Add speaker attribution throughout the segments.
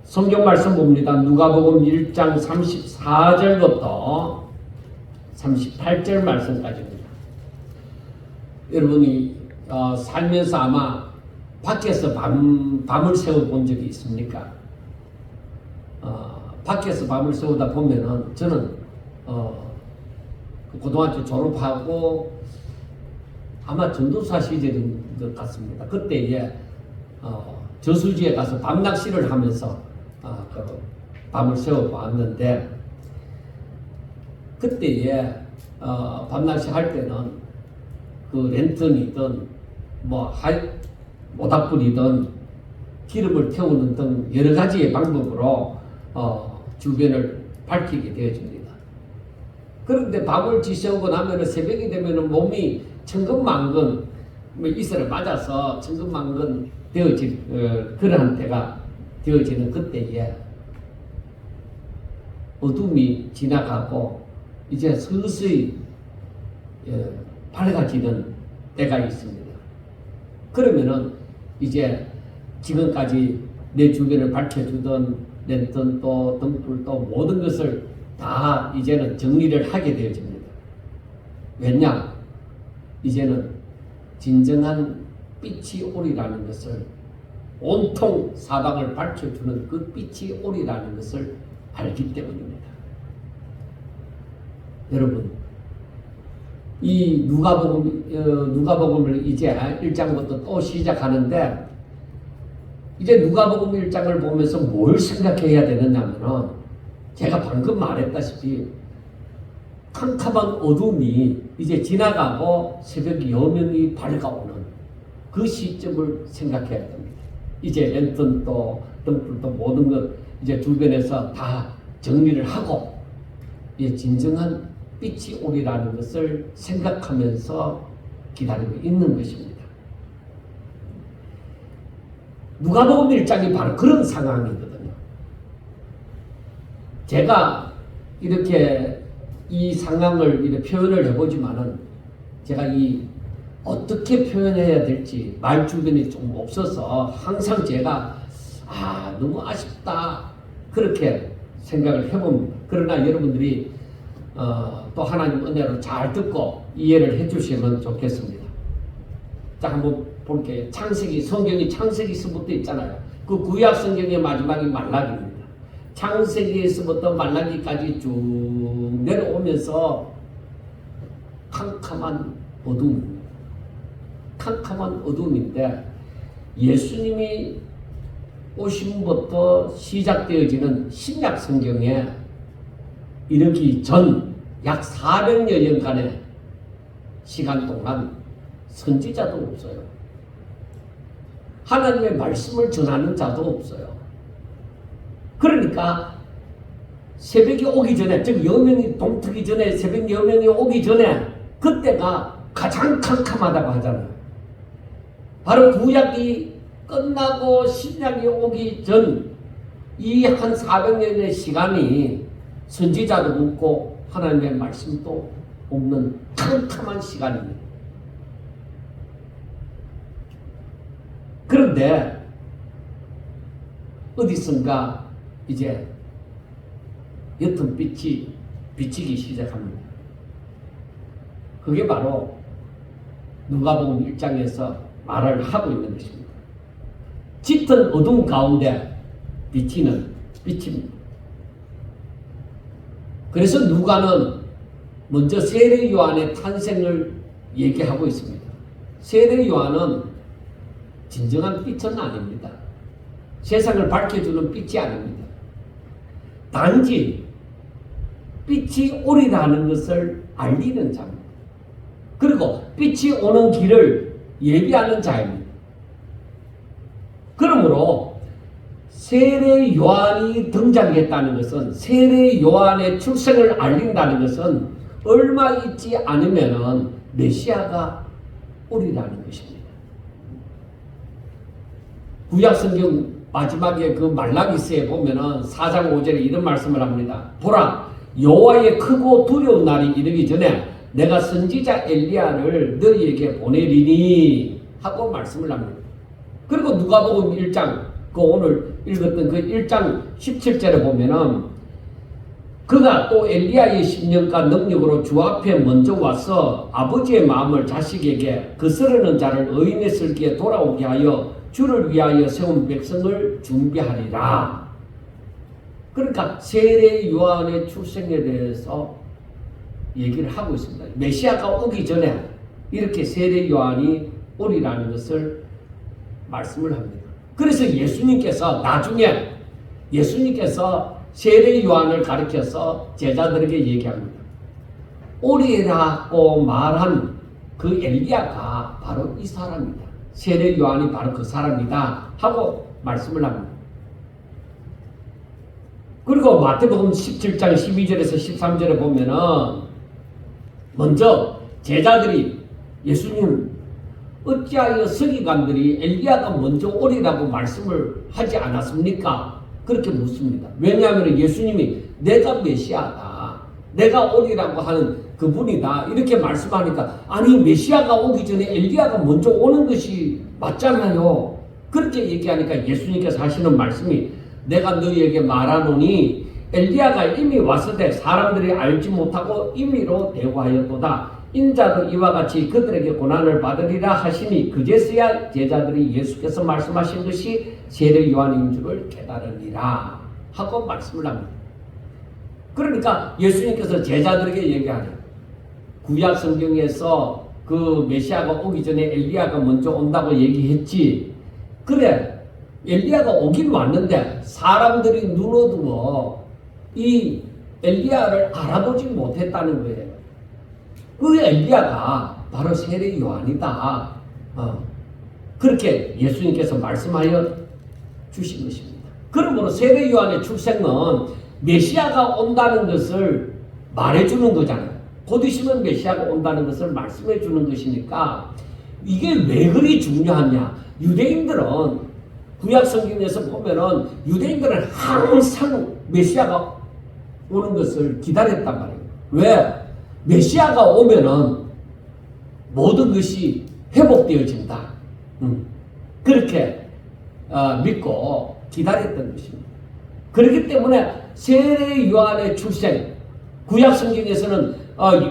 Speaker 1: 성경 말씀 봅니다. 누가복음 1장 34절부터 38절 말씀까지입니다. 여러분이 살면서 아마 밖에서 밤을 새워본 적이 있습니까? 밖에서 밤을 새우다 보면은 저는 고등학교 졸업하고 아마 전도사 시절인 것 같습니다. 그때에 저수지에 가서 밤 낚시를 하면서 그 밤을 새워봤는데, 그때에 밤 낚시 할 때는 그 랜턴이든 모닥불이든 기름을 태우는 등 여러 가지의 방법으로 주변을 밝히게 되어집니다. 그런데 밤을 지새우고 나면은 새벽이 되면은 몸이 천근만근 이슬을 맞아서 천근만근 되어질 그러한 때가 되어지는 그때에 어둠이 지나가고 이제 서서히 밝아지는 때가 있습니다. 그러면은 이제 지금까지 내 주변을 밝혀주던 랜턴도 등불도 모든 것을 다 이제는 정리를 하게 되어집니다. 왜냐? 이제는 진정한 빛이 오리라는 것을, 온통 사방을 밝혀주는 그 빛이 오리라는 것을 알기 때문입니다. 여러분, 이 누가복음을 이제 1장부터 또 시작하는데, 이제 누가복음 1장을 보면서 뭘 생각해야 되느냐면은, 제가 방금 말했다시피 캄캄한 어둠이 이제 지나가고 새벽 여명이 밝아오는 그 시점을 생각해야 됩니다. 이제 랜턴도 등불도 모든 것 이제 주변에서 다 정리를 하고 이제 진정한 빛이 오리라는 것을 생각하면서 기다리고 있는 것입니다. 누가복음 1장이 바로 그런 상황이거든요. 제가 이렇게 이 상황을 이렇게 표현을 해보지만은 제가 어떻게 표현해야 될지 말 주변이 좀 없어서 항상 제가 너무 아쉽다 그렇게 생각을 해봅니다. 그러나 여러분들이 또 하나님 은혜로 잘 듣고 이해를 해주시면 좋겠습니다. 자, 한번 볼게요. 성경이 창세기서부터 있잖아요. 그 구약 성경의 마지막이 말라기입니다. 창세기에서부터 말라기까지 쭉 내려오면서 캄캄한 어둠인데, 예수님이 오심부터 시작되어지는 신약 성경에 이르기 전 약 400여 년간의 시간 동안 선지자도 없어요. 하나님의 말씀을 전하는 자도 없어요. 그러니까 새벽이 오기 전에, 즉 여명이 동트기 전에, 새벽 여명이 오기 전에 그때가 가장 캄캄하다고 하잖아요. 바로 구약이 끝나고 신약이 오기 전 이 한 400년의 시간이 선지자도 없고 하나님의 말씀도 없는 캄캄한 시간입니다. 그런데 어디선가 이제 옅은 빛이 비치기 시작합니다. 그게 바로 누가복음 1장에서 말을 하고 있는 것입니다. 짙은 어둠 가운데 비치는 빛입니다. 그래서 누가는 먼저 세례 요한의 탄생을 얘기하고 있습니다. 세례 요한은 진정한 빛은 아닙니다. 세상을 밝혀주는 빛이 아닙니다. 단지 빛이 오리라는 것을 알리는 자입니다. 그리고 빛이 오는 길을 예비하는 자입니다. 그러므로 세례 요한이 등장했다는 것은, 세례 요한의 출생을 알린다는 것은 얼마 있지 않으면 메시아가 오리라는 것입니다. 구약성경 마지막에 그 말라기서에 보면은 4장 5절에 이런 말씀을 합니다. 보라, 여호와의 크고 두려운 날이 이르기 전에 내가 선지자 엘리야를 너희에게 보내리니 하고 말씀을 합니다. 그리고 누가복음 1장 그 오늘 읽었던 그 1장 17절에 보면은 그가 또 엘리야의 심령과 능력으로 주 앞에 먼저 와서 아버지의 마음을 자식에게 거스르는 자를 의인의 슬기에 돌아오게 하여 주를 위하여 세운 백성을 준비하리라. 그러니까 세례 요한의 출생에 대해서 얘기를 하고 있습니다. 메시아가 오기 전에 이렇게 세례 요한이 오리라는 것을 말씀을 합니다. 그래서 예수님께서 나중에 세례 요한을 가리켜서 제자들에게 얘기합니다. 오리라고 말한 그 엘리야가 바로 이 사람이다. 세례 요한이 바로 그 사람이다 하고 말씀을 합니다. 그리고 마태복음 17장 12절에서 13절에 보면은 먼저 제자들이 예수님 어찌하여 서기관들이 엘리야가 먼저 오리라고 말씀을 하지 않았습니까? 그렇게 묻습니다. 왜냐하면 예수님이 내가 메시아다, 내가 오리라고 하는 그분이다 이렇게 말씀하니까 아니 메시아가 오기 전에 엘리야가 먼저 오는 것이 맞잖아요. 그렇게 얘기하니까 예수님께서 하시는 말씀이 내가 너희에게 말하노니 엘리야가 이미 왔으되 사람들이 알지 못하고 임의로 대화하였도다. 인자도 이와 같이 그들에게 고난을 받으리라 하시니 그제서야 제자들이 예수께서 말씀하신 것이 세례 요한인 줄을 깨달으리라 하고 말씀을 합니다. 그러니까 예수님께서 제자들에게 얘기하는 구약 성경에서 그 메시아가 오기 전에 엘리야가 먼저 온다고 얘기했지. 그래 엘리야가 오긴 왔는데 사람들이 눈 어두워 이 엘리야를 알아보지 못했다는 거예요. 그 엘리야가 바로 세례 요한이다. 그렇게 예수님께서 말씀하여 주신 것입니다. 그러므로 세례 요한의 출생은 메시아가 온다는 것을 말해주는 거잖아요. 곧 있으면 메시아가 온다는 것을 말씀해 주는 것이니까 이게 왜 그리 중요하냐. 유대인들은 구약 성경에서 보면은 유대인들은 항상 메시아가 오는 것을 기다렸단 말이에요. 왜? 메시아가 오면은 모든 것이 회복되어진다. 그렇게 믿고 기다렸던 것입니다. 그렇기 때문에 세례 요한의 출생, 구약 성경에서는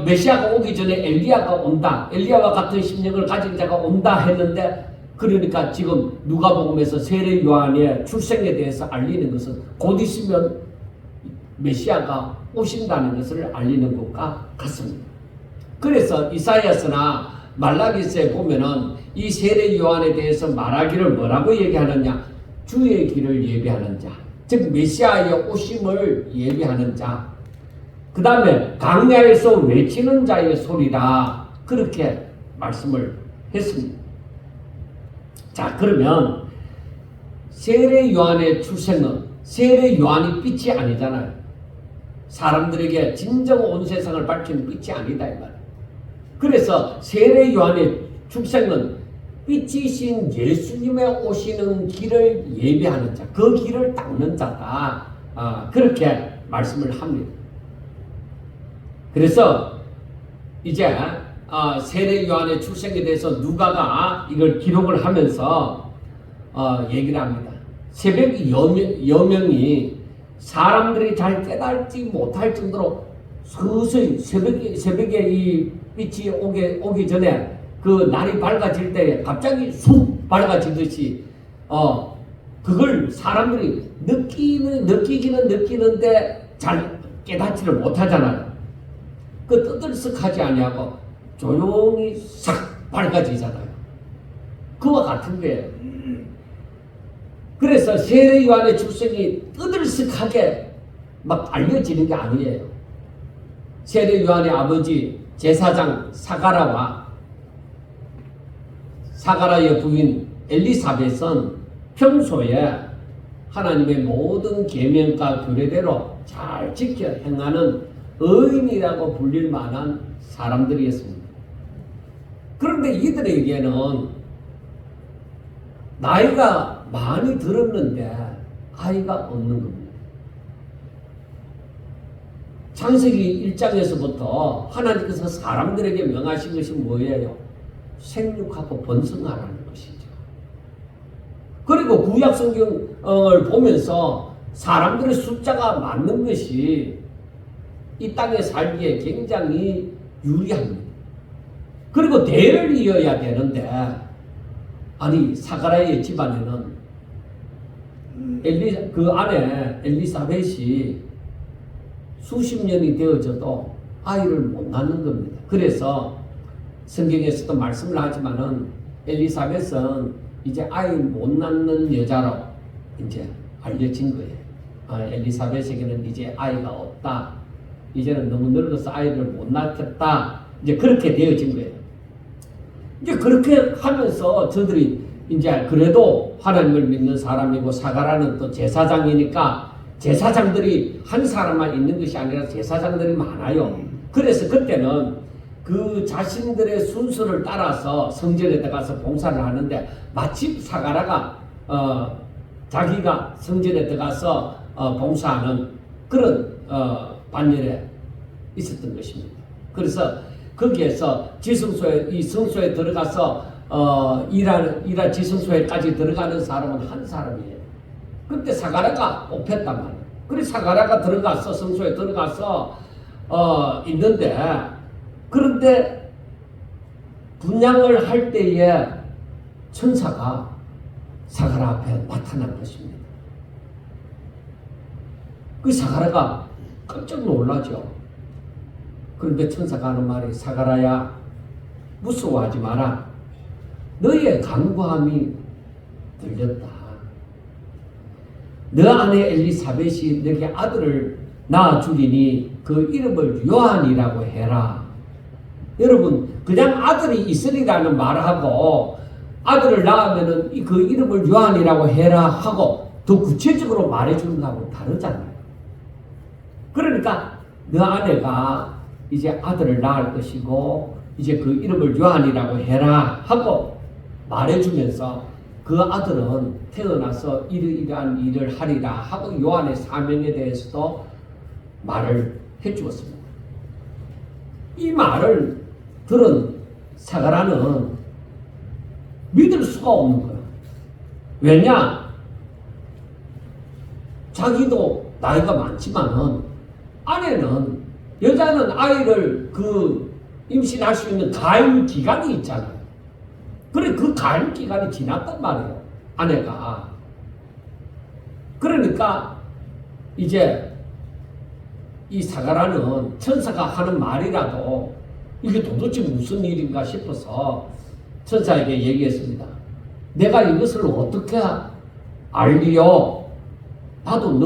Speaker 1: 메시아가 오기 전에 엘리야가 온다, 엘리야와 같은 심령을 가진 자가 온다 했는데 그러니까 지금 누가복음에서 세례 요한의 출생에 대해서 알리는 것은 곧 있으면 메시아가 오신다는 것을 알리는 것과 같습니다. 그래서 이사야서나 말라기서에 보면은 이 세례 요한에 대해서 말하기를 뭐라고 얘기하느냐? 주의 길을 예비하는 자, 즉 메시아의 오심을 예비하는 자. 그 다음에 강야에서 외치는 자의 소리라 그렇게 말씀을 했습니다. 자, 그러면 세례 요한의 출생은 세례 요한이 빛이 아니잖아요. 사람들에게 진정 온 세상을 밝히는 빛이 아니다 이 말이에요. 그래서 세례 요한의 출생은 빛이신 예수님의 오시는 길을 예비하는 자, 그 길을 닦는 자다. 그렇게 말씀을 합니다. 그래서 이제 세례 요한의 출생에 대해서 누가가 이걸 기록을 하면서 얘기를 합니다. 새벽 여명이 사람들이 잘 깨닫지 못할 정도로 서서히 새벽에 이 빛이 오기 전에 그 날이 밝아질 때 갑자기 쑥 밝아지듯이 그걸 사람들이 느끼기는 느끼는데 잘 깨닫지를 못하잖아요. 그 떠들썩하지 아니하고 조용히 싹 밝아지잖아요. 그와 같은 거예요. 그래서 세례 요한의 출생이 떠들썩하게 막 알려지는 게 아니에요. 세례 요한의 아버지 제사장 사가라의 부인 엘리사벳은 평소에 하나님의 모든 계명과 규례대로 잘 지켜 행하는 의인이라고 불릴 만한 사람들이었습니다. 그런데 이들에게는 나이가 많이 들었는데 아이가 없는 겁니다. 창세기 1장에서부터 하나님께서 사람들에게 명하신 것이 뭐예요? 생육하고 번성하라는 것이죠. 그리고 그리고 구약 성경을 보면서 사람들의 숫자가 많는 것이 이 땅에 살기에 굉장히 유리합니다. 그리고 대를 이어야 되는데, 아니 사가랴의 집안에는 그 안에 엘리사벳이 수십 년이 되어져도 아이를 못 낳는 겁니다. 그래서 성경에서도 말씀을 하지만은 엘리사벳은 이제 아이 못 낳는 여자로 이제 알려진 거예요. 엘리사벳에게는 이제 아이가 없다. 이제는 너무 늙어서 아이를 못 낳겠다. 이제 그렇게 되어진 거예요. 이제 그렇게 하면서 저들이 이제 그래도 하나님을 믿는 사람이고 사가랴는 또 제사장이니까 제사장들이 한 사람만 있는 것이 아니라 제사장들이 많아요. 그래서 그때는 그 자신들의 순서를 따라서 성전에 들어가서 봉사를 하는데 마침 사가랴가 자기가 성전에 들어가서 봉사하는 그런 반열에 있었던 것입니다. 그래서 거기에서 지성소에 이 성소에 들어가서 일할 지성소에까지 들어가는 사람은 한 사람이에요. 그때 사가랴가 뽑혔단 말이에요. 그래서 사가랴가 들어가서 성소에 들어가서 있는데 그런데 분양을 할 때에 천사가 사가랴 앞에 나타난 것입니다. 그 사가랴가 깜짝 놀라죠. 그런데 천사가 하는 말이 사가랴야 무서워하지 마라. 너의 간구함이 들렸다. 너 아내 엘리사벳이 너에게 아들을 낳아주리니 그 이름을 요한이라고 해라. 여러분 그냥 아들이 있으리라는 말하고 아들을 낳으면은 그 이름을 요한이라고 해라 하고 더 구체적으로 말해주는 거하고 다르잖아요. 그러니까 너 아내가 이제 아들을 낳을 것이고 이제 그 이름을 요한이라고 해라 하고 말해주면서 그 아들은 태어나서 이러이러한 일을 하리라 하고 요한의 사명에 대해서도 말을 해주었습니다. 이 말을 들은 사가랴는 믿을 수가 없는 거야. 왜냐? 자기도 나이가 많지만은 아내는 여자는 아이를 임신할 수 있는 가임 기간이 있잖아요. 그래 그 가임 기간이 지났단 말이에요. 아내가. 그러니까 이제 이 사가랴는 천사가 하는 말이라도 이게 도대체 무슨 일인가 싶어서 천사에게 얘기했습니다. 내가 이것을 어떻게 알리요? 나도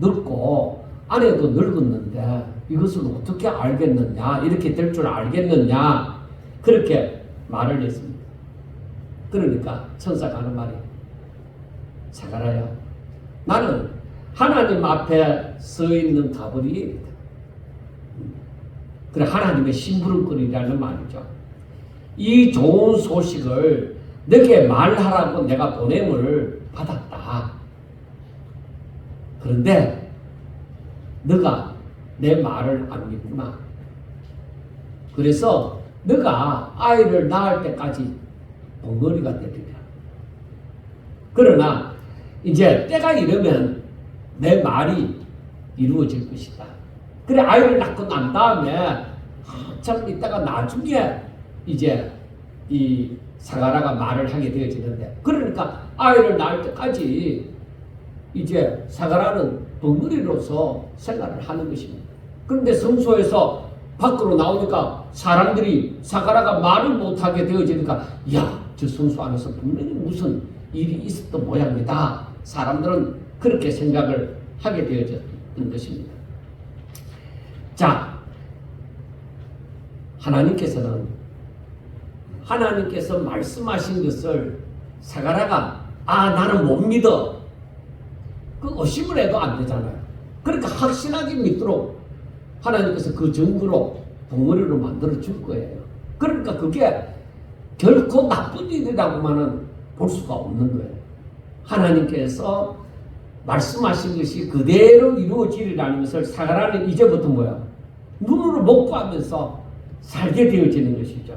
Speaker 1: 늙고 아내도 늙었는데 이것을 어떻게 알겠느냐? 이렇게 될 줄 알겠느냐? 그렇게 말을 했습니다. 그러니까 천사가 하는 말이 사가랴야 나는 하나님 앞에 서 있는 가브리엘이다. 그래 하나님의 심부름꾼이라는 말이죠. 이 좋은 소식을 너에게 말하라고 내가 보냄을 받았다. 그런데 너가 내 말을 안 믿구나. 그래서 너가 아이를 낳을 때까지 벙어리가 되리라. 그러나 이제 때가 이르면 내 말이 이루어질 것이다. 그래 아이를 낳고 난 다음에 한참 있다가 나중에 이제 이 사가랴가 말을 하게 되어지는데 그러니까 아이를 낳을 때까지 이제 사가랴는 벙어리로서 생활을 하는 것입니다. 그런데 성소에서 밖으로 나오니까 사람들이 사가랴가 말을 못하게 되어지니까 야, 저 성소 안에서 분명히 무슨 일이 있었던 모양이다. 사람들은 그렇게 생각을 하게 되어졌던 것입니다. 자, 하나님께서 말씀하신 것을 사가랴가 나는 못 믿어. 그 의심을 해도 안 되잖아요. 그러니까 확실하게 믿도록 하나님께서 그 증거로 벙어리로 만들어 줄 거예요. 그러니까 그게 결코 나쁜 일이라고만은 볼 수가 없는 거예요. 하나님께서 말씀하신 것이 그대로 이루어지리라는 것을 사가랴는 이제부터 뭐야? 눈으로 목도하면서 살게 되어지는 것이죠.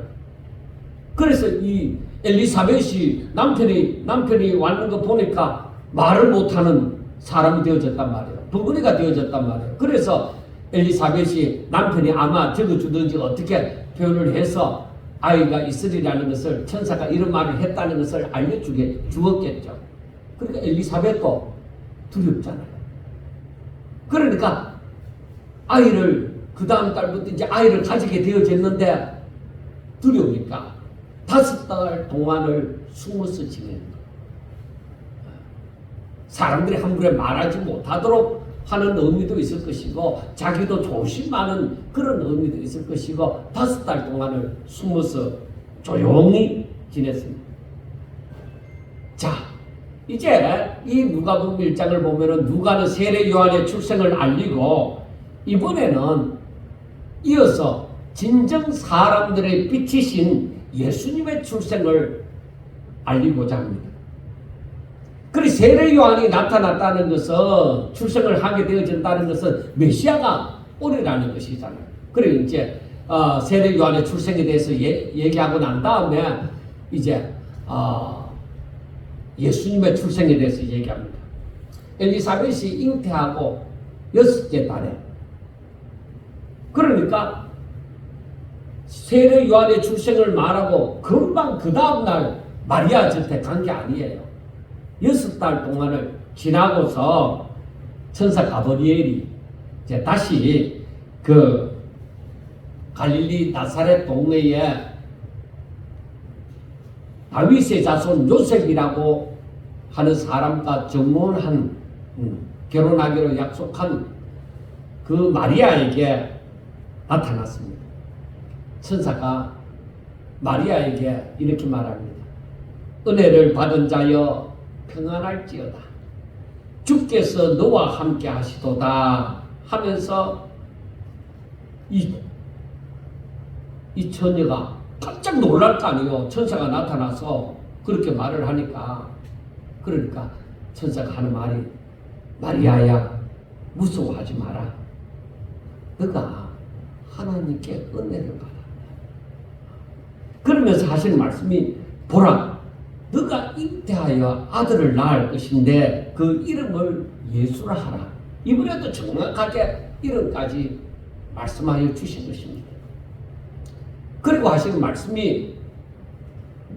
Speaker 1: 그래서 이 엘리사벳이 남편이 왔는 거 보니까 말을 못하는 사람이 되어졌단 말이에요. 벙어리가 되어졌단 말이에요. 그래서 엘리사벳이 남편이 아마 적어주든지 어떻게 표현을 해서 아이가 있으리라는 것을, 천사가 이런 말을 했다는 것을 주었겠죠. 그러니까 엘리사벳도 두렵잖아요. 그러니까 아이를 그 다음 달부터 이제 아이를 가지게 되어졌는데 두려우니까 5달 동안을 숨어서 지내는 거예요. 사람들이 함부로 말하지 못하도록 하는 의미도 있을 것이고 자기도 조심하는 그런 의미도 있을 것이고 5달 동안을 숨어서 조용히 지냈습니다. 자, 이제 이 누가복음 1장을 보면은 누가는 세례 요한의 출생을 알리고 이번에는 이어서 진정 사람들의 빛이신 예수님의 출생을 알리고자 합니다. 그리고 세례 요한이 나타났다는 것은, 출생을 하게 되어진다는 것은 메시아가 오리라는 것이잖아요. 그리고 이제 세례 요한의 출생에 대해서 얘기하고 난 다음에 이제 예수님의 출생에 대해서 얘기합니다. 엘리사벳이 잉태하고 6째 달에, 그러니까 세례 요한의 출생을 말하고 금방 그 다음날 마리아 곁에 간 게 아니에요. 6달 동안을 지나고서 천사 가브리엘이 이제 다시 그 갈릴리 나사렛 동네에 다윗의 자손 요셉이라고 하는 사람과 정혼한, 결혼하기로 약속한 그 마리아에게 나타났습니다. 천사가 마리아에게 이렇게 말합니다. 은혜를 받은 자여 평안할지어다. 주께서 너와 함께 하시도다 하면서 이 처녀가 깜짝 놀랄 거 아니에요. 천사가 나타나서 그렇게 말을 하니까. 그러니까 천사가 하는 말이, 마리아야 무서워하지 마라. 너가 하나님께 은혜를 받아. 그러면서 하시는 말씀이, 보라 너가 잉태하여 아들을 낳을 것인데 그 이름을 예수라 하라. 이번에도 정확하게 이름까지 말씀하여 주신 것입니다. 그리고 하시는 말씀이,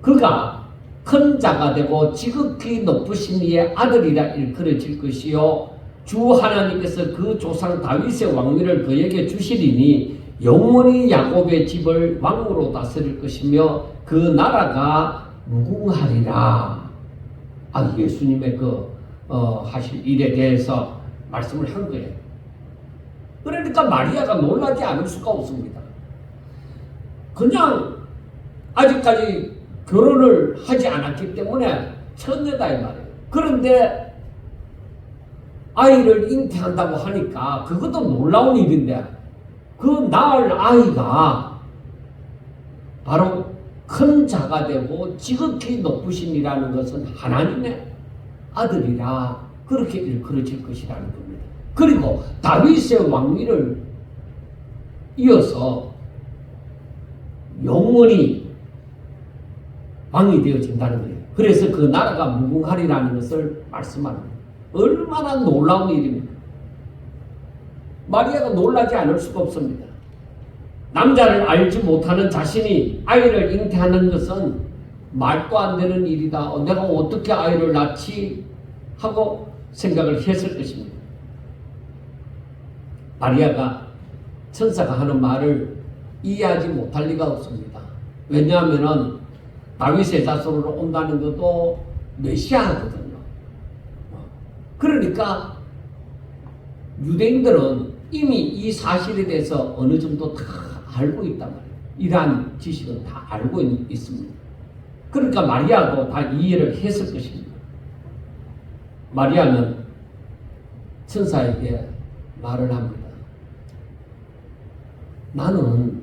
Speaker 1: 그가 큰 자가 되고 지극히 높으신 이의 아들이라 일컬어질 것이요 주 하나님께서 그 조상 다윗의 왕위를 그에게 주시리니 영원히 야곱의 집을 왕으로 다스릴 것이며 그 나라가 무궁하리라. 예수님의 하실 일에 대해서 말씀을 한 거예요. 그러니까 마리아가 놀라지 않을 수가 없습니다. 그냥 아직까지 결혼을 하지 않았기 때문에 처녀다 이 말이에요. 그런데 아이를 잉태한다고 하니까 그것도 놀라운 일인데, 그 낳을 아이가 바로 큰 자가 되고 지극히 높으심이라는 것은 하나님의 아들이라 그렇게 일컬어질 것이라는 겁니다. 그리고 다윗의 왕위를 이어서 영원히 왕이 되어진다는 거예요. 그래서 그 나라가 무궁하리라는 것을 말씀합니다. 얼마나 놀라운 일입니까? 마리아가 놀라지 않을 수가 없습니다. 남자를 알지 못하는 자신이 아이를 잉태하는 것은 말도 안 되는 일이다. 내가 어떻게 아이를 낳지? 하고 생각을 했을 것입니다. 마리아가 천사가 하는 말을 이해하지 못할 리가 없습니다. 왜냐하면 다윗의 자손으로 온다는 것도 메시아거든요. 그러니까 유대인들은 이미 이 사실에 대해서 어느 정도 다 알고 있단 말이에요. 이러한 지식은 다 알고 있습니다. 그러니까 마리아도 다 이해를 했을 것입니다. 마리아는 천사에게 말을 합니다. 나는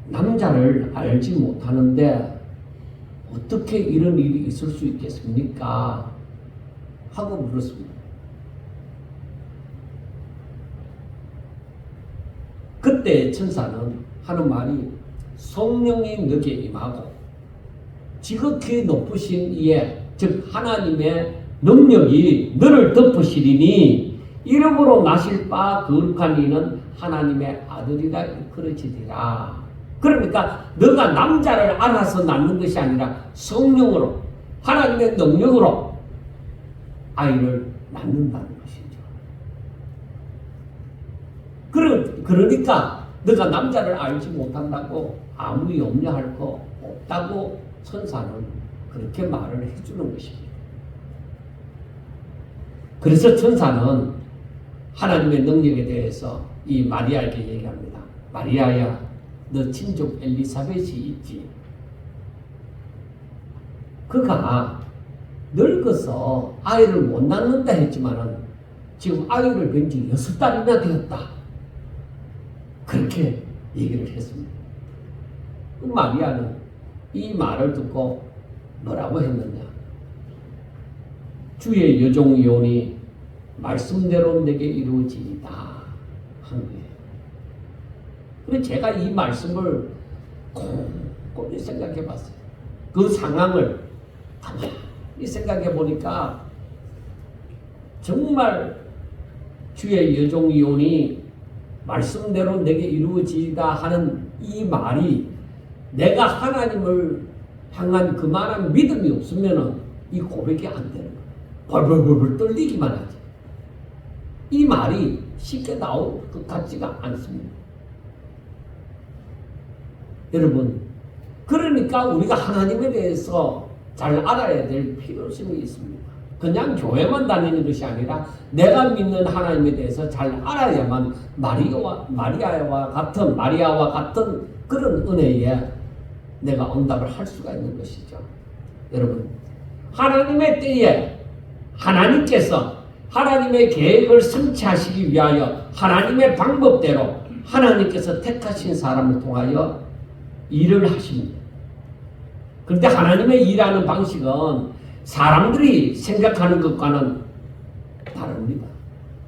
Speaker 1: 남자를 알지 못하는데 어떻게 이런 일이 있을 수 있겠습니까? 하고 물었습니다. 그때 천사는 하는 말이, 성령이 너에게 임하고 지극히 높으신 이에 즉 하나님의 능력이 너를 덮으시리니 이름으로 나실 바 거룩한 이는 하나님의 아들이라 일컬어지리라. 그러니까 너가 남자를 알아서 낳는 것이 아니라 성령으로 하나님의 능력으로 아이를 낳는다는 것이죠. 그러니까 너가 남자를 알지 못한다고 아무 염려할 거 없다고 천사는 그렇게 말을 해주는 것입니다. 그래서 천사는 하나님의 능력에 대해서 이 마리아에게 얘기합니다. 마리아야, 너 친족 엘리사벳이 있지. 그가 늙어서 아이를 못 낳는다 했지만은 지금 아이를 뵌 지 6달이나 되었다. 그렇게 얘기를 했습니다. 그 마리아는 이 말을 듣고 뭐라고 했느냐? 주의 여종이오니 말씀대로 내게 이루어지이다 한 거예요. 그래서 제가 이 말씀을 곰곰이 생각해 봤어요. 그 상황을 가만히 생각해 보니까 정말 주의 여종이오니 말씀대로 내게 이루어지이다 하는 이 말이 내가 하나님을 향한 그만한 믿음이 없으면 이 고백이 안 되는 거예요. 벌벌벌벌 떨리기만 하지. 이 말이 쉽게 나올 것 같지가 않습니다. 여러분, 그러니까 우리가 하나님에 대해서 잘 알아야 될 필요성이 있습니다. 그냥 교회만 다니는 것이 아니라 내가 믿는 하나님에 대해서 잘 알아야만 마리아와 같은 그런 은혜에 내가 응답을 할 수가 있는 것이죠. 여러분, 하나님의 때에 하나님께서 하나님의 계획을 성취하시기 위하여 하나님의 방법대로 하나님께서 택하신 사람을 통하여 일을 하십니다. 그런데 하나님의 일하는 방식은 사람들이 생각하는 것과는 다릅니다.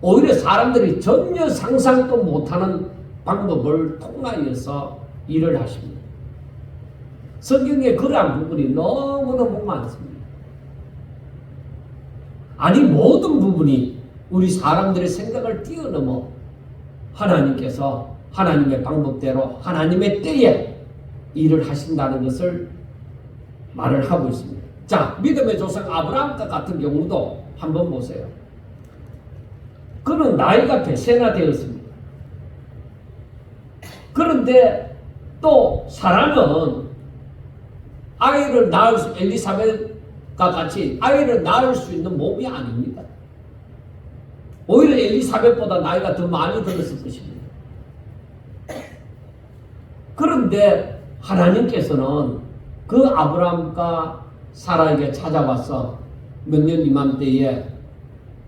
Speaker 1: 오히려 사람들이 전혀 상상도 못하는 방법을 통하여서 일을 하십니다. 성경에 그러한 부분이 너무너무 많습니다. 아니 모든 부분이 우리 사람들의 생각을 뛰어넘어 하나님께서 하나님의 방법대로 하나님의 때에 일을 하신다는 것을 말을 하고 있습니다. 자, 믿음의 조상 아브라함과 같은 경우도 한번 보세요. 그는 나이가 100세나 되었습니다. 그런데 또 사람은 아이를 낳을 수, 엘리사벳과 같이 아이를 낳을 수 있는 몸이 아닙니다. 오히려 엘리사벳보다 나이가 더 많이 들었을 것입니다. 그런데 하나님께서는 그 아브라함과 사라에게 찾아와서 몇 년 이맘때에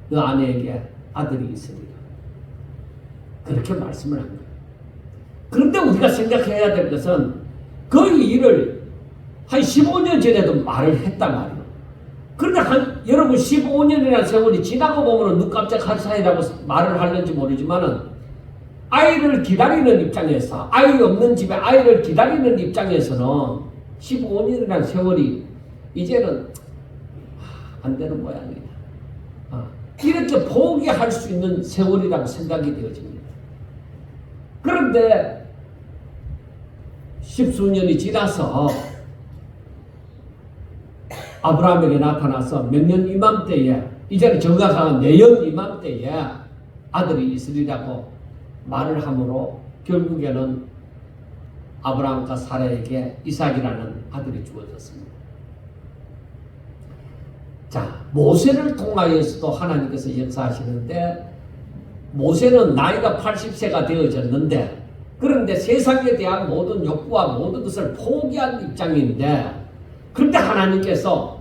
Speaker 1: 그 아내에게 아들이 있으리라. 그렇게 말씀을 한 거예요. 그런데 우리가 생각해야 될 것은 그 일을 한 15년 전에도 말을 했단 말이에요. 그런데 여러분 15년이라는 세월이 지나고 보면 눈 깜짝할 사이라고 말을 하는지 모르지만은 아이를 기다리는 입장에서 아이 없는 집에 아이를 기다리는 입장에서는 15년이라는 세월이 이제는 안 되는 모양이다. 이렇게 포기할 수 있는 세월이라고 생각이 되어집니다. 그런데 10수년이 지나서 아브라함에게 나타나서 몇 년 이맘때에 이제는 정확한 내년 이맘때에 아들이 있으리라고 말을 하므로 결국에는 아브라함과 사라에게 이삭이라는 아들이 주어졌습니다. 자, 모세를 통하여서도 하나님께서 역사하시는데 모세는 나이가 80세가 되어졌는데 그런데 세상에 대한 모든 욕구와 모든 것을 포기한 입장인데 그런데 하나님께서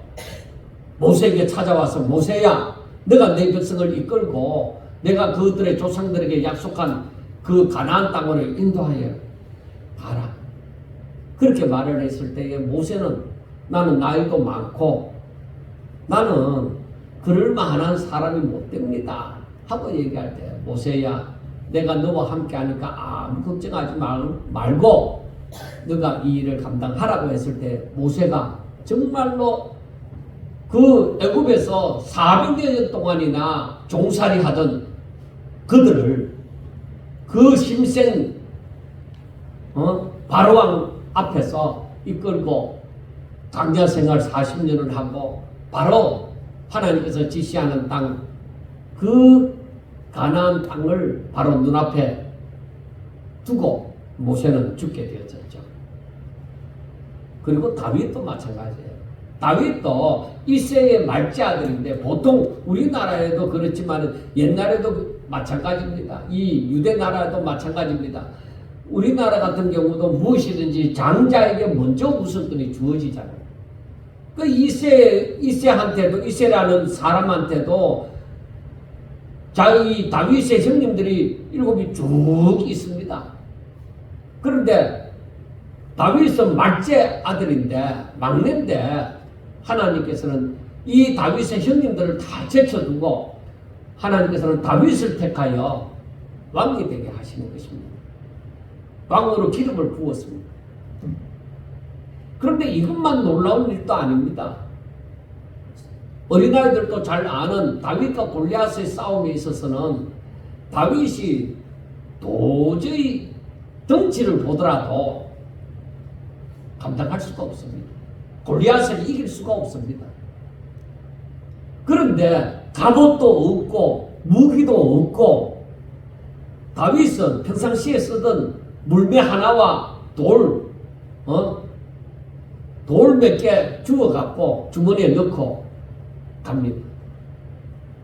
Speaker 1: 모세에게 찾아와서 모세야 너가 내 백성을 이끌고 내가 그들의 조상들에게 약속한 그 가나안 땅으로 인도하여 가라. 그렇게 말을 했을 때에 모세는 나는 나이도 많고 나는 그럴 만한 사람이 못 됩니다 하고 얘기할 때 모세야 내가 너와 함께 하니까 아무 걱정하지 말고 너가 이 일을 감당하라고 했을 때 모세가 정말로 그 애굽에서 400여 년 동안이나 종살이 하던 그들을 그 힘센 바로왕 앞에서 이끌고 강야 생활 40년을 하고 바로 하나님께서 지시하는 땅, 그 가나안 땅을 바로 눈앞에 두고 모세는 죽게 되었죠. 그리고 다윗도 마찬가지예요. 다윗도 이새의 말째 아들인데, 보통 우리나라에도 그렇지만 옛날에도 마찬가지입니다. 이 유대 나라도 마찬가지입니다. 우리나라 같은 경우도 무엇이든지 장자에게 먼저 우선권이 주어지잖아요. 그 이새한테도, 이새라는 사람한테도 자기 다윗의 형님들이 7이 쭉 있습니다. 그런데 다윗은 말째 아들인데, 막내인데, 하나님께서는 이 다윗의 형님들을 다 제쳐두고 하나님께서는 다윗을 택하여 왕이 되게 하시는 것입니다. 왕으로 기름을 부었습니다. 그런데 이것만 놀라운 일도 아닙니다. 어린아이들도 잘 아는 다윗과 골리앗의 싸움에 있어서는 다윗이 도저히 덩치를 보더라도 감당할 수가 없습니다. 골리앗을 이길 수가 없습니다. 그런데 갑옷도 없고 무기도 없고, 다윗은 평상시에 쓰던 물매 하나와 돌 몇 개 주워갖고 주머니에 넣고 갑니다.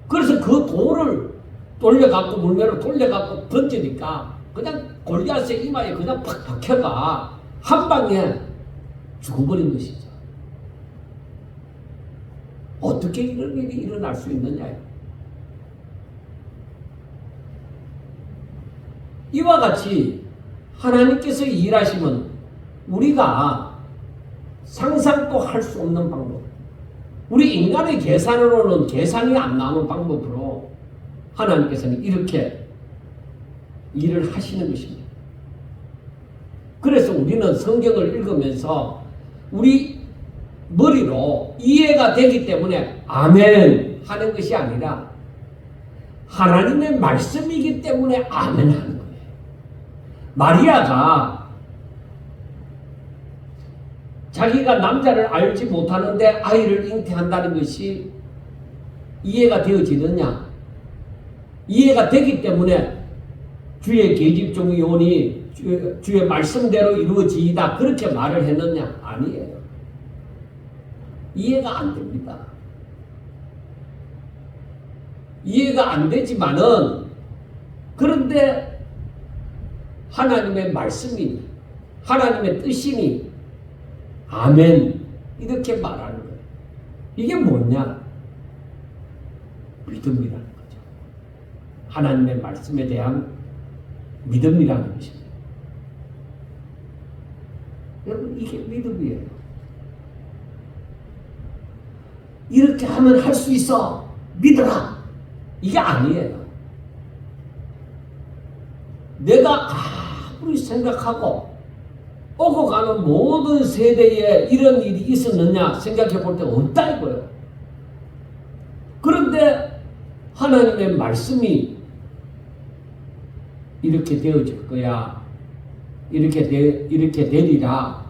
Speaker 1: 그래서 그 돌을 돌려갖고, 물매로 돌려갖고 던지니까 그냥 골리앗의 이마에 그냥 팍 박혀가 한 방에 죽어버린 것이죠. 어떻게 이런 일이 일어날 수 있느냐요. 이와 같이 하나님께서 일하시면 우리가 상상도 할 수 없는 방법, 우리 인간의 계산으로는 계산이 안 나오는 방법으로 하나님께서는 이렇게 일을 하시는 것입니다. 그래서 우리는 성경을 읽으면서 우리 머리로 이해가 되기 때문에 아멘 하는 것이 아니라 하나님의 말씀이기 때문에 아멘 하는 거예요. 마리아가 자기가 남자를 알지 못하는데 아이를 잉태한다는 것이 이해가 되어지느냐? 이해가 되기 때문에 주의 계집종이오니 주의 말씀대로 이루어지이다, 그렇게 말을 했느냐? 아니에요. 이해가 안 됩니다. 이해가 안 되지만은, 그런데 하나님의 말씀이니 하나님의 뜻이니 아멘 이렇게 말하는 거예요. 이게 뭐냐? 믿음이라는 거죠. 하나님의 말씀에 대한 믿음이라는 것입니다. 여러분, 이게 믿음이에요. 이렇게 하면 할 수 있어, 믿어라, 이게 아니에요. 내가 아무리 생각하고 오고 가는 모든 세대에 이런 일이 있었느냐 생각해 볼 때 없다 이거예요. 그런데 하나님의 말씀이 이렇게 되어질 거야, 이렇게 되리라,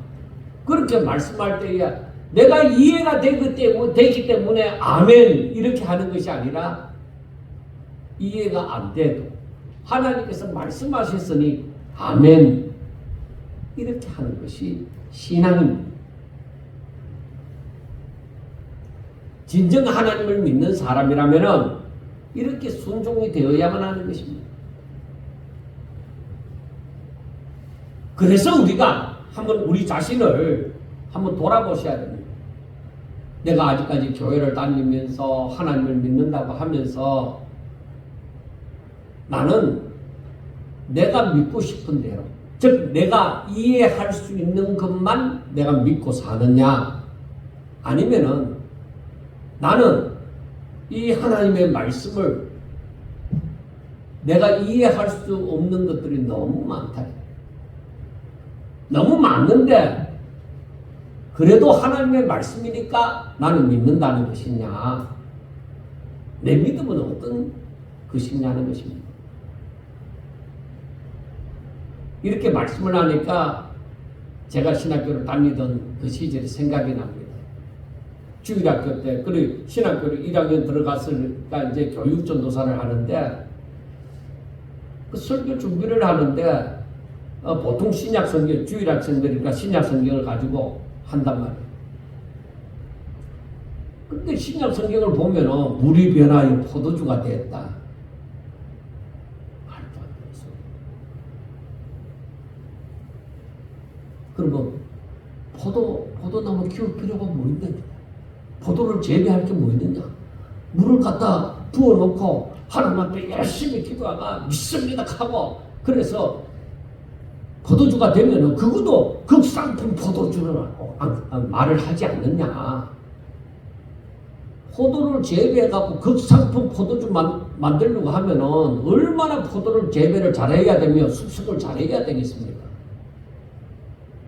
Speaker 1: 그렇게 말씀할 때에 내가 이해가 되기 때문에 아멘 이렇게 하는 것이 아니라, 이해가 안 돼도 하나님께서 말씀하셨으니 아멘 이렇게 하는 것이 신앙입니다. 진정 하나님을 믿는 사람이라면 이렇게 순종이 되어야만 하는 것입니다. 그래서 우리가 한번 우리 자신을 한번 돌아보셔야 됩니다. 내가 아직까지 교회를 다니면서 하나님을 믿는다고 하면서 나는 내가 믿고 싶은 대로, 즉 내가 이해할 수 있는 것만 내가 믿고 사느냐, 아니면은 나는 이 하나님의 말씀을 내가 이해할 수 없는 것들이 너무 많다, 너무 많은데 그래도 하나님의 말씀이니까 나는 믿는다는 것이냐, 내 믿음은 어떤 것이냐는 것입니다. 이렇게 말씀을 하니까 제가 신학교를 다니던 그 시절이 생각이 납니다. 주일학교 때, 그리고 신학교를 1학년 들어갔으니까 이제 교육전도사를 하는데, 그 설교 준비를 하는데, 보통 신약성경, 주일학생들이니까 신약성경을 가지고 한단 말이에요. 근데 신약성경을 보면은 물이 변하여 포도주가 되었다. 말도 안 되는 소리. 그러면 포도나무 키울 필요가 뭐 있는데? 포도를 재배할 게 뭐 있느냐? 물을 갖다 부어놓고 하나님 앞에 열심히 기도하가 믿습니다 하고, 그래서 포도주가 되면은 그것도 극상품 포도주라고 말을 하지 않느냐? 포도를 재배해갖고 극상품 포도주 만들려고 하면은 얼마나 포도를 재배를 잘해야 되며 숙성을 잘해야 되겠습니까?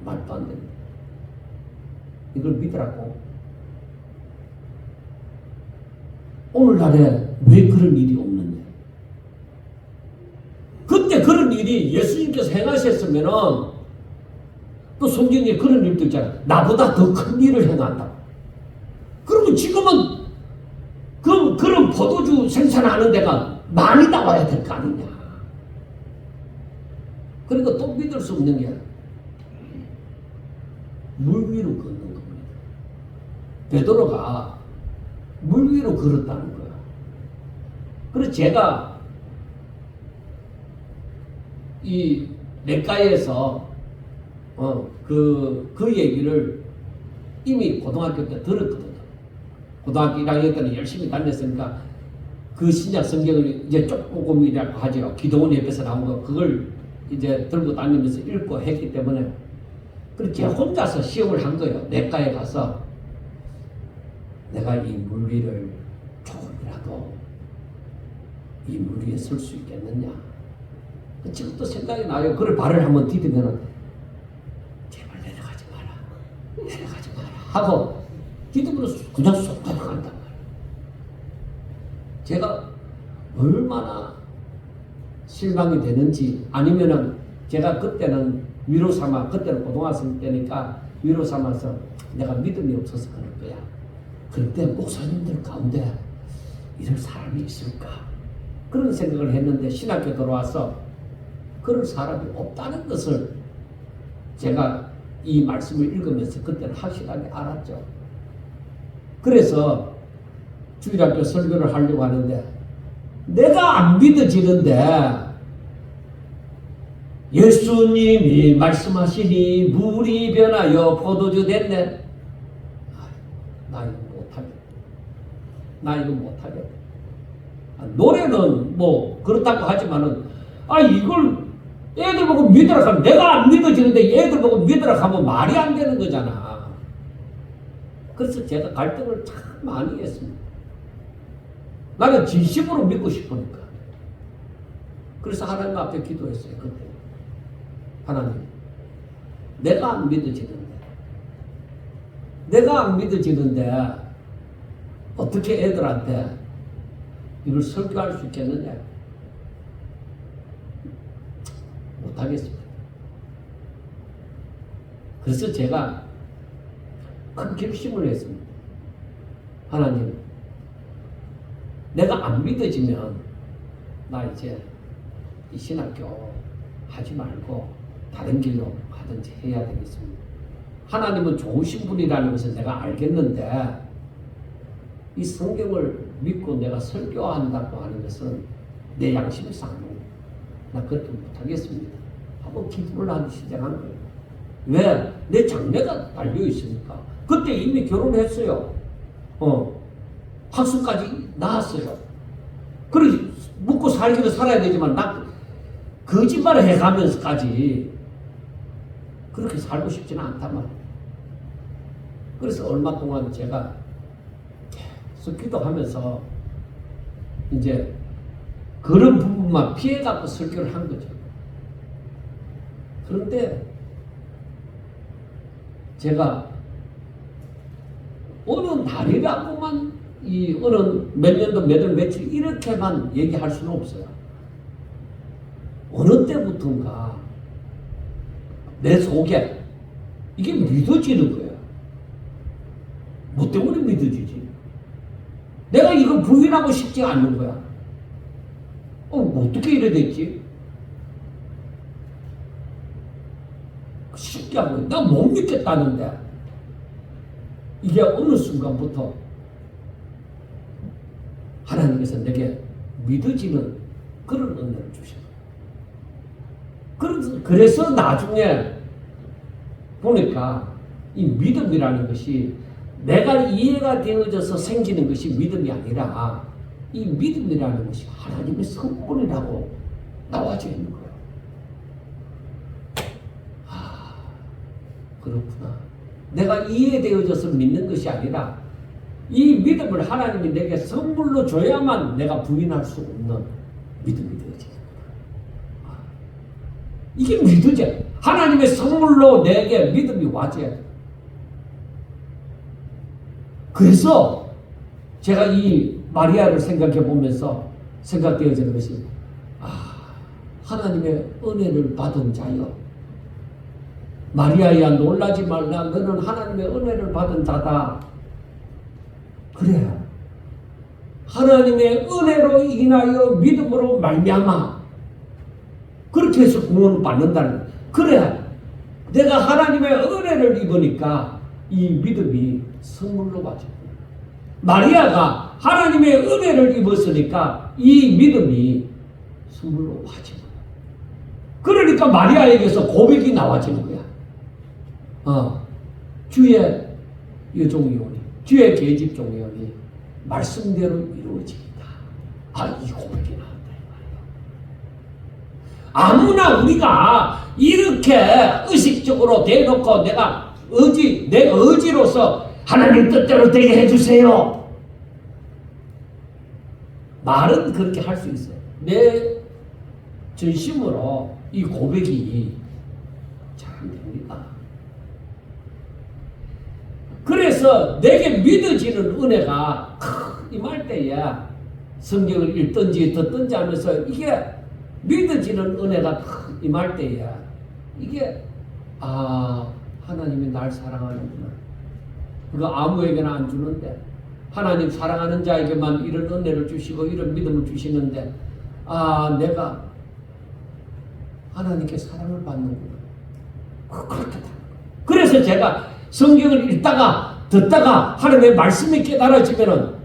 Speaker 1: 말도 안 됩니다. 이걸 믿으라고. 오늘날에 왜 그런 일이 없느냐? 그때 그런 일이 예수님께서 행하셨으면은, 또 성경에 그런 일도 있잖아요. 나보다 더 큰 일을 행한다. 그러면 지금은 그런 포도주 생산하는 데가 많이 나와야 될 거 아니냐. 그러니까 또 믿을 수 없는 게 물 위로 걷는 겁니다. 베드로가 물 위로 걸었다는 거야. 그래서 제가 이 냇가에서 그 얘기를 이미 고등학교 때 들었거든요. 고등학교 1학년 때는 열심히 다녔으니까 그 신약 성경을 이제 쪽복음이라고 하죠. 기도원 옆에서 나온 거, 그걸 이제 들고 다니면서 읽고 했기 때문에, 그래서 제가 혼자서 시험을 한 거예요. 냇가에 가서 내가 이 물 위를 조금이라도 이 물 위에 설 수 있겠느냐. 지금도 생각이 나요. 그걸 발을 한번 디디면은 제발 내려가지 마라 하고 디디면 그냥 쏙 넘어간단 말이에요. 제가 얼마나 실망이 되는지, 아니면은 제가 그때는 위로 삼아, 그때는 고등학생 때니까 위로 삼아서 내가 믿음이 없어서 그럴 거야. 그때 목사님들 가운데 이런 사람이 있을까? 그런 생각을 했는데 신학교 들어와서 그런 사람이 없다는 것을 제가 이 말씀을 읽으면서 그때는 확실하게 알았죠. 그래서 주일학교 설교를 하려고 하는데 내가 안 믿어지는데 예수님이 말씀하시니 물이 변하여 포도주 됐네. 나 이거 못하겠다. 노래는 뭐 그렇다고 하지만은, 이걸 애들 보고 믿으라 하면, 내가 안 믿어지는데 애들 보고 믿으라 하면 말이 안 되는 거잖아. 그래서 제가 갈등을 참 많이 했습니다. 나는 진심으로 믿고 싶으니까. 그래서 하나님 앞에 기도했어요. 그때 하나님, 내가 안 믿어지는데 어떻게 애들한테 이걸 설교할 수 있겠느냐? 못하겠습니다. 그래서 제가 큰 결심을 했습니다. 하나님, 내가 안 믿어지면 나 이제 이 신학교 하지 말고 다른 길로 가든지 해야 되겠습니다. 하나님은 좋으신 분이라는 것을 내가 알겠는데 이 성경을 믿고 내가 설교한다고 하는 것은 내 양심이 상하고 나 그것도 못하겠습니다 하고 기도를 하기 시작한 거예요. 왜? 내 장래가 달려있으니까. 그때 이미 결혼했어요. 학생까지 낳았어요. 그래서 먹고 살기를 살아야 되지만 나 거짓말을 해가면서까지 그렇게 살고 싶지는 않단 말이에요. 그래서 얼마 동안 제가 계속 기도하면서 이제 그런 부분만 피해갖고 설교를 한 거죠. 그런데 제가 어느 날이라고만 이 어느 몇 년도 몇 월 며칠 이렇게만 얘기할 수는 없어요. 어느 때부터인가 내 속에 이게 믿어지는 거야. 뭐 때문에 믿어지지? 내가 이걸 부인하고 싶지 않는 거야. 어떻게 이래 됐지? 쉽게 하고 나 못 믿겠다는데 이게 어느 순간부터 하나님께서 내게 믿어지는 그런 은혜를 주신 거예요. 그래서 나중에 보니까 이 믿음이라는 것이 내가 이해가 되어져서 생기는 것이 믿음이 아니라 이 믿음이라는 것이 하나님의 선물이라고 나와져 있는 거예요. 그렇구나. 내가 이해되어져서 믿는 것이 아니라 이 믿음을 하나님이 내게 선물로 줘야만 내가 부인할 수 없는 믿음이 되어지는 거야. 이게 믿으지. 하나님의 선물로 내게 믿음이 와줘야 돼. 그래서 제가 이 마리아를 생각해 보면서 생각되어지는 것이 하나님의 은혜를 받은 자여 마리아야 놀라지 말라 너는 하나님의 은혜를 받은 자다. 그래 하나님의 은혜로 인하여 믿음으로 말미암아 그렇게 해서 구원을 받는다는 거야. 그래 내가 하나님의 은혜를 입으니까 이 믿음이 선물로 와져. 마리아가 하나님의 은혜를 입었으니까 이 믿음이 선물로 와져. 그러니까 마리아에게서 고백이 나와지는 거야. 주의 여종이 오니 주의 계집종이 오니 말씀대로 이루어지겠다. 이 고백이 나온다 이 말이야. 아무나 우리가 이렇게 의식적으로 대놓고 내가 내 의지로서 하나님 뜻대로 되게 해주세요. 말은 그렇게 할 수 있어요. 내 전심으로 이 고백이 잘 안 됩니다. 그래서 내게 믿어지는 은혜가 임할 때에 성경을 읽든지 듣든지 하면서 이게 믿어지는 은혜가 임할 때에 이게 하나님이 날 사랑하는구나. 그거 아무에게나 안 주는데 하나님 사랑하는 자에게만 이런 은혜를 주시고 이런 믿음을 주시는데 내가 하나님께 사랑을 받는구나. 그렇게 다. 그래서 제가 성경을 읽다가 듣다가 하나님의 말씀이 깨달아지면은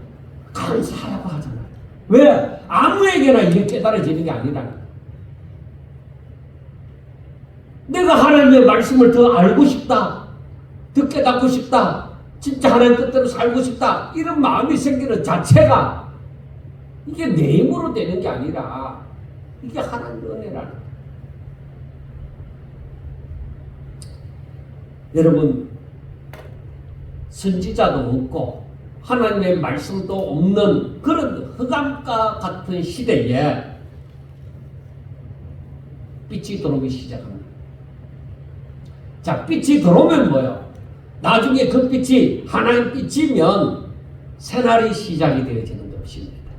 Speaker 1: 감사하라고 하잖아요. 왜? 아무에게나 이게 깨달아지는 게 아니라 내가 하나님의 말씀을 더 알고 싶다. 더 깨닫고 싶다. 진짜 하나님 뜻대로 살고 싶다. 이런 마음이 생기는 자체가 이게 내 힘으로 되는 게 아니라 이게 하나님의 은혜라는 거예요. 여러분 선지자도 없고 하나님의 말씀도 없는 그런 흑암과 같은 시대에 빛이 들어오기 시작합니다. 자, 빛이 들어오면 뭐예요? 나중에 그 빛이 하나님 빛이면 새날이 시작이 되어지는 것입니다.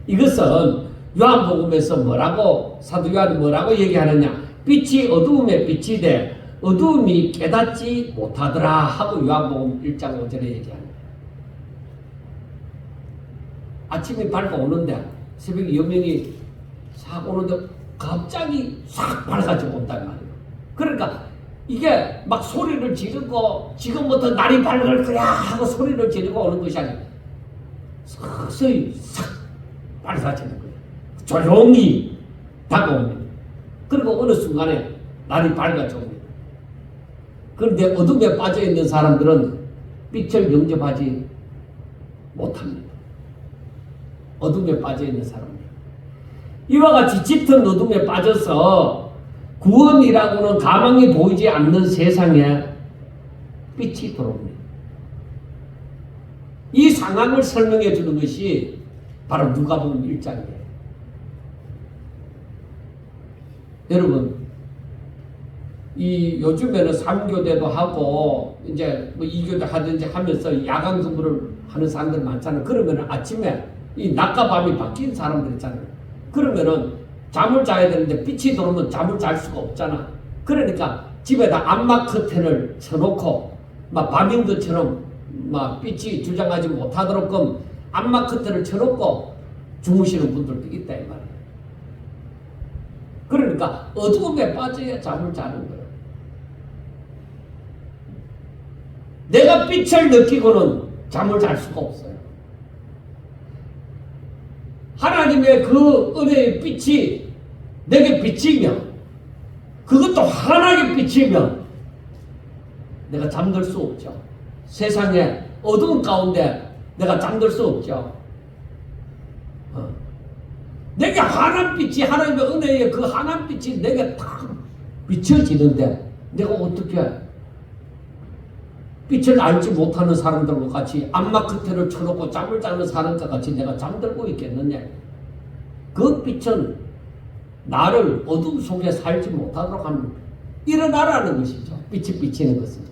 Speaker 1: 이것은 요한복음에서 사도 요한이 뭐라고 얘기하느냐? 빛이 어두움에 빛이 돼 어두움이 깨닫지 못하더라 하고 요한복음 1장 5절에 얘기합니다. 아침이 밝아오는데 새벽에 여명이 싹 오는데 갑자기 싹 밝아지고 온단 말이에요. 그러니까 이게 막 소리를 지르고 지금부터 날이 밝을 거야 하고 소리를 지르고 오는 것이 아니라 서서히 싹 밝아지는 거예요. 조용히 다가옵니다. 그리고 어느 순간에 날이 밝아져. 그런데 어둠에 빠져있는 사람들은 빛을 영접하지 못합니다. 어둠에 빠져있는 사람들. 이와 같이 짙은 어둠에 빠져서 구원이라고는 가망이 보이지 않는 세상에 빛이 들어옵니다. 이 상황을 설명해 주는 것이 바로 누가복음 1장이에요. 여러분 이 요즘에는 3교대도 하고 이제 뭐 2교대 하든지 하면서 야간 근무를 하는 사람들 많잖아요. 그러면은 아침에 이 낮과 밤이 바뀐 사람들 있잖아요. 그러면은 잠을 자야 되는데 빛이 들어오면 잠을 잘 수가 없잖아. 그러니까 집에다 암막 커튼을 쳐놓고 막 밤인 것처럼 막 빛이 주장하지 못하도록끔 암막 커튼을 쳐놓고 주무시는 분들도 있다 이 말이에요. 그러니까 어두움에 빠져야 잠을 자는 거예요. 내가 빛을 느끼고는 잠을 잘 수가 없어요. 하나님의 그 은혜의 빛이 내게 비치면, 그것도 환하게 비치면 내가 잠들 수 없죠. 세상에 어두운 가운데 내가 잠들 수 없죠. 내게 환한 빛이, 하나님의 은혜의 그 환한 빛이 내게 탁 비춰지는데 내가 어떻게 빛을 알지 못하는 사람들과 같이 암막 커튼을 쳐놓고 잠을 자는 사람과 같이 내가 잠들고 있겠느냐. 그 빛은 나를 어둠 속에 살지 못하도록 하는, 일어나라는 것이죠. 빛이 비치는 것은.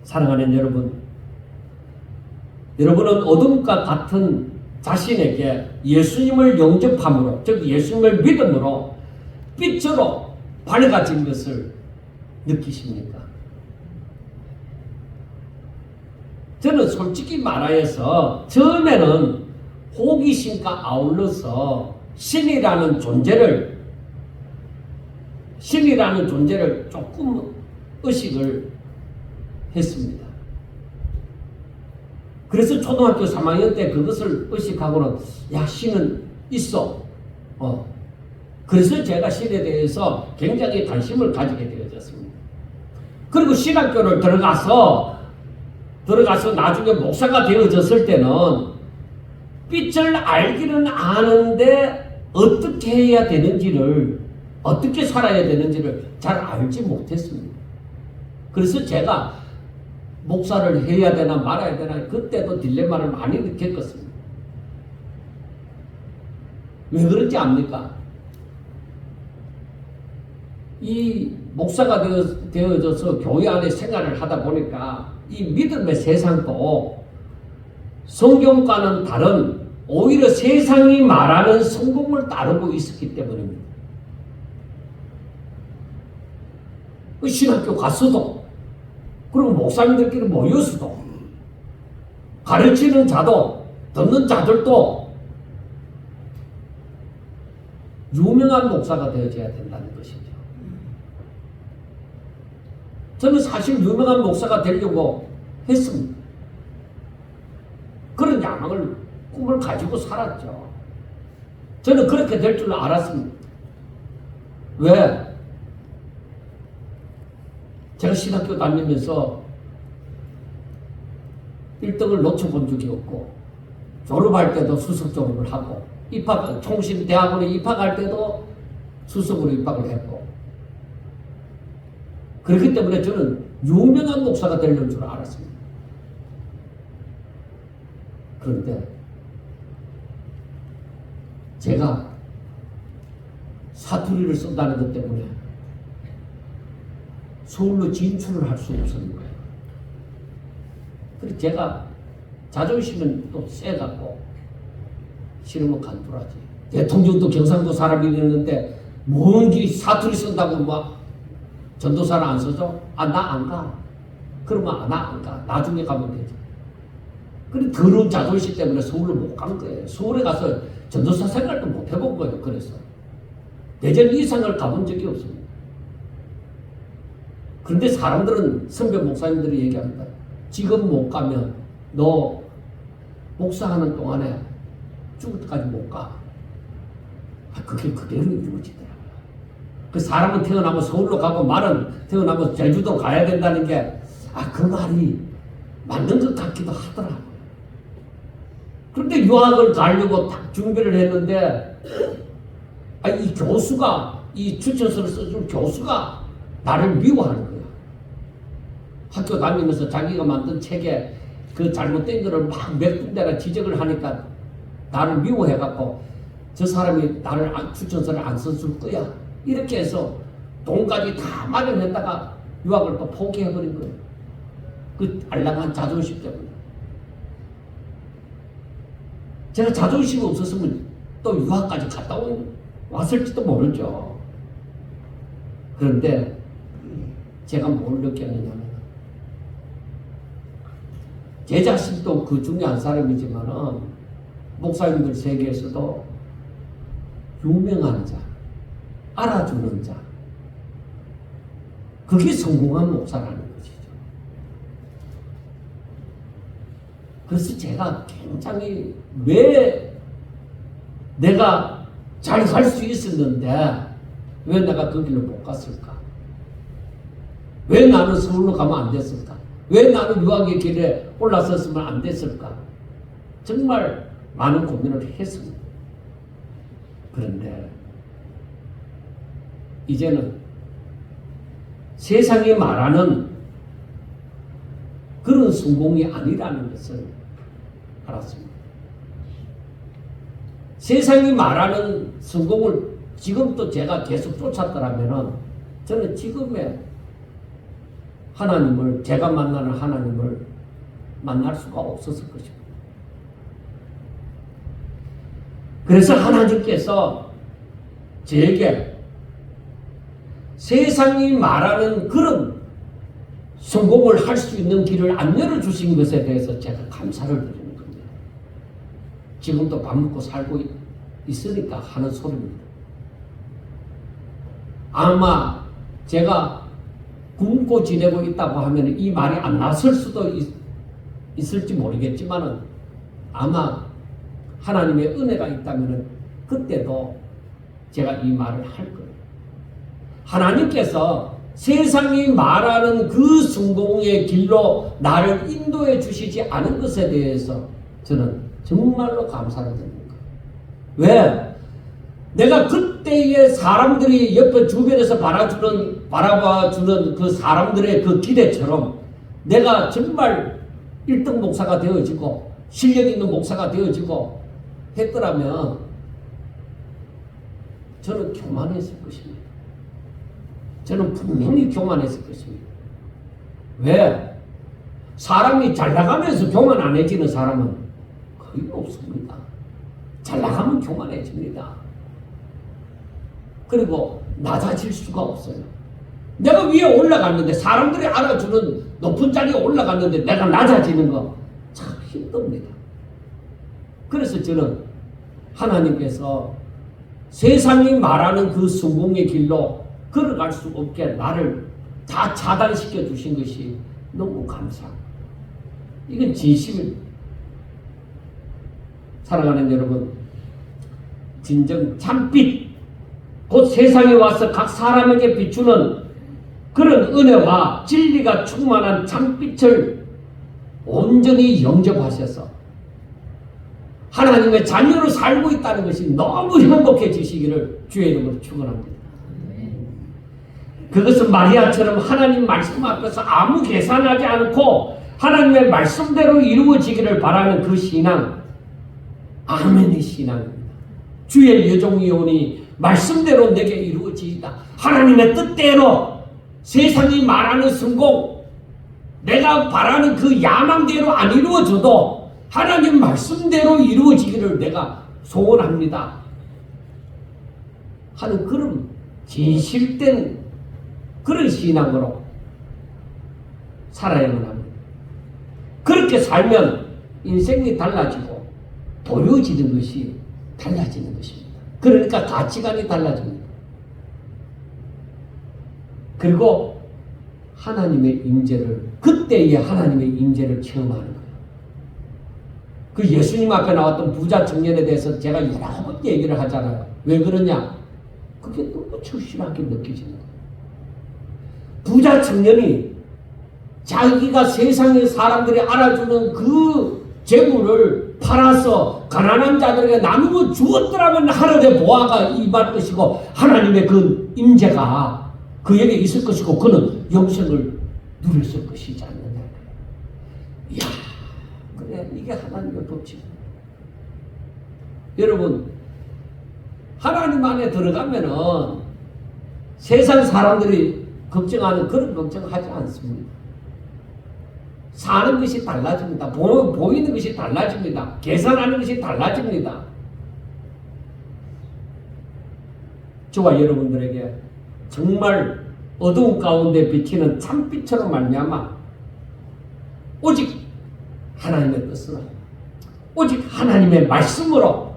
Speaker 1: 사랑하는 여러분, 여러분은 어둠과 같은 자신에게 예수님을 영접함으로, 즉 예수님을 믿음으로 빛으로 밝아진 것을 느끼십니까? 저는 솔직히 말하여서 처음에는 호기심과 아울러서 신이라는 존재를 조금 의식을 했습니다. 그래서 초등학교 3학년 때 그것을 의식하고는 야, 신은 있어. 그래서 제가 신에 대해서 굉장히 관심을 가지게 되어졌습니다. 그리고 신학교를 들어가서 나중에 목사가 되어졌을 때는 빛을 알기는 아는데 어떻게 해야 되는지를, 어떻게 살아야 되는지를 잘 알지 못했습니다. 그래서 제가 목사를 해야 되나 말아야 되나 그때도 딜레마를 많이 느꼈습니다. 왜 그런지 압니까? 이 목사가 되어져서 교회 안에 생활을 하다 보니까 이 믿음의 세상도 성경과는 다른, 오히려 세상이 말하는 성공을 따르고 있었기 때문입니다. 그 신학교 갔어도, 그리고 목사님들끼리 모였어도, 가르치는 자도, 듣는 자들도 유명한 목사가 되어져야 된다는 것이죠. 저는 사실 유명한 목사가 되려고 했습니다. 그런 야망을, 꿈을 가지고 살았죠. 저는 그렇게 될 줄 알았습니다. 왜? 제가 신학교 다니면서 1등을 놓쳐본 적이 없고, 졸업할 때도 수석 졸업을 하고, 총신대학원에 입학할 때도 수석으로 입학을 했고, 그렇기 때문에 저는 유명한 목사가 되려는 줄 알았습니다. 그런데 제가 사투리를 쓴다는 것 때문에 서울로 진출을 할 수 없었는 거예요. 그래서 제가 자존심은 또 세갖고 싫으면 간두라지. 대통령도 경상도 사람이었는데 뭔지 사투리 쓴다고 막 전도사를 안 써줘? 나 안 가. 그러면 나 안 가. 나중에 가면 되지. 그래 더러운 자존심 때문에 서울로 못 간 거예요. 서울에 가서 전도사 생활도 못 해본 거예요. 그래서 대전 이상을 가본 적이 없습니다. 그런데 사람들은, 선배 목사님들이 얘기합니다. 지금 못 가면 너 목사하는 동안에 죽을 때까지 못 가. 그게 그대로 이루어지더라고요. 그 사람은 태어나면 서울로 가고 말은 태어나면 제주도 가야 된다는 게 그 말이 맞는 것 같기도 하더라고요. 그런데 유학을 가려고 딱 준비를 했는데 이 교수가, 이 추천서를 써준 교수가 나를 미워하는 거야. 학교 다니면서 자기가 만든 책에 그 잘못된 거를 막 몇 군데나 지적을 하니까 나를 미워해갖고 저 사람이 나를 추천서를 안 써줄 거야. 이렇게 해서 돈까지 다 마련했다가 유학을 또 포기해버린 거예요. 그 알량한 자존심 때문에. 제가 자존심이 없었으면 또 유학까지 갔다 왔을지도 모르죠. 그런데 제가 뭘 느꼈느냐면 제 자신도 그 중에 한 사람이지만은 목사님들 세계에서도 유명한 자, 알아주는 자, 그게 성공한 목사라는 것이죠. 그래서 제가 굉장히 왜 내가 잘 살 수 있었는데 왜 내가 그 길로 못 갔을까? 왜 나는 서울로 가면 안 됐을까? 왜 나는 유학의 길에 올라섰으면 안 됐을까? 정말 많은 고민을 했습니다. 그런데 이제는 세상이 말하는 그런 성공이 아니라는 것을 알았습니다. 세상이 말하는 성공을 지금도 제가 계속 쫓았더라면 저는 지금의 하나님을, 제가 만나는 하나님을 만날 수가 없었을 것입니다. 그래서 하나님께서 저에게 세상이 말하는 그런 성공을 할 수 있는 길을 안 열어주신 것에 대해서 제가 감사를 드리는 겁니다. 지금도 밥 먹고 살고 있으니까 하는 소리입니다. 아마 제가 굶고 지내고 있다고 하면 이 말이 안 나설 수도 있을지 모르겠지만은 아마 하나님의 은혜가 있다면 그때도 제가 이 말을 할 거예요. 하나님께서 세상이 말하는 그 성공의 길로 나를 인도해 주시지 않은 것에 대해서 저는 정말로 감사를 드립니다. 왜? 내가 그때의 사람들이 옆에 주변에서 바라봐주는 그 사람들의 그 기대처럼 내가 정말 1등 목사가 되어지고 실력 있는 목사가 되어지고 했더라면 저는 교만했을 것입니다. 저는 분명히 교만했을 것입니다. 왜? 사람이 잘 나가면서 교만 안 해지는 사람은 거의 없습니다. 잘 나가면 교만해집니다. 그리고 낮아질 수가 없어요. 내가 위에 올라갔는데 사람들이 알아주는 높은 자리에 올라갔는데 내가 낮아지는 거 참 힘듭니다. 그래서 저는 하나님께서 세상이 말하는 그 성공의 길로 걸어갈 수 없게 나를 다 차단시켜 주신 것이 너무 감사합니다. 이건 진심입니다. 사랑하는 여러분, 진정 참빛, 곧 세상에 와서 각 사람에게 비추는 그런 은혜와 진리가 충만한 참빛을 온전히 영접하셔서 하나님의 자녀로 살고 있다는 것이 너무 행복해지시기를 주의 이름으로 축원합니다. 그것은 마리아처럼 하나님 말씀 앞에서 아무 계산하지 않고 하나님의 말씀대로 이루어지기를 바라는 그 신앙, 아멘의 신앙입니다. 주의 여종이 오니 말씀대로 내게 이루어지이다. 하나님의 뜻대로 세상이 말하는 성공, 내가 바라는 그 야망대로 안 이루어져도 하나님 말씀대로 이루어지기를 내가 소원합니다 하는 그런 진실된 그런 신앙으로 살아야만 합니다. 그렇게 살면 인생이 달라지고 보여지는 것이 달라지는 것입니다. 그러니까 가치관이 달라집니다. 그리고 하나님의 임재를, 그때의 하나님의 임재를 체험하는 거예요. 그 예수님 앞에 나왔던 부자 청년에 대해서 제가 여러 번 얘기를 하잖아요. 왜 그러냐? 그게 너무 절실하게 느껴지는 거예요. 부자 청년이 자기가 세상의 사람들이 알아주는 그 재물을 팔아서 가난한 자들에게 나누어 주었더라면 하늘의 보화가 임할 것이고 하나님의 그 임재가 그에게 있을 것이고 그는 영생을 누렸을 것이지 않느냐. 이야, 그래, 이게 하나님의 법칙입니다. 여러분, 하나님 안에 들어가면은 세상 사람들이 걱정하는 그런 걱정하지 않습니다. 사는 것이 달라집니다. 보이는 것이 달라집니다. 계산하는 것이 달라집니다. 저와 여러분들에게 정말 어두운 가운데 비치는 참빛처럼 말미암아 오직 하나님의 뜻으로, 오직 하나님의 말씀으로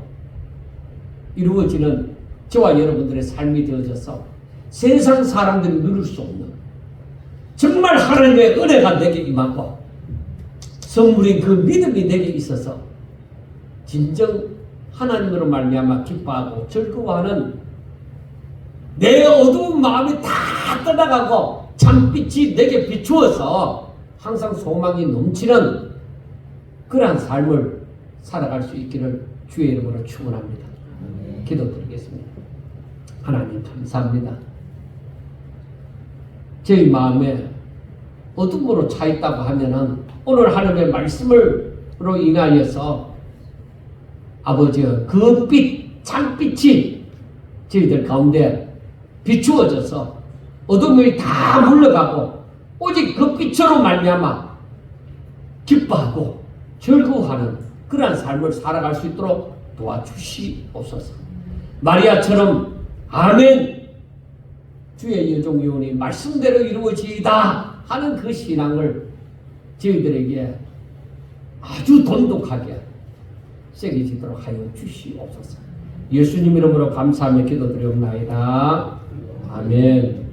Speaker 1: 이루어지는 저와 여러분들의 삶이 되어져서 세상 사람들이 누릴 수 없는 정말 하나님의 은혜가 내게 임하고 선물인 그 믿음이 내게 있어서 진정 하나님으로 말미암아 기뻐하고 즐거워하는 내 어두운 마음이 다 떠나가고 참빛이 내게 비추어서 항상 소망이 넘치는 그러한 삶을 살아갈 수 있기를 주의 이름으로 축원합니다. 기도드리겠습니다. 하나님 감사합니다. 저희 마음에 어둠으로 차 있다고 하면은 오늘 하나님의 말씀으로 인하여서 아버지의 그 빛, 참빛이 저희들 가운데 비추어져서 어둠이 다 물러가고 오직 그 빛으로 말미암아 기뻐하고 즐거워하는 그러한 삶을 살아갈 수 있도록 도와주시옵소서. 마리아처럼 아멘 주의 여종 요원이 말씀대로 이루어지이다 하는 그 신앙을 저희들에게 아주 돈독하게 새겨지도록 하여 주시옵소서. 예수님 이름으로 감사하며 기도드리옵나이다. 아멘.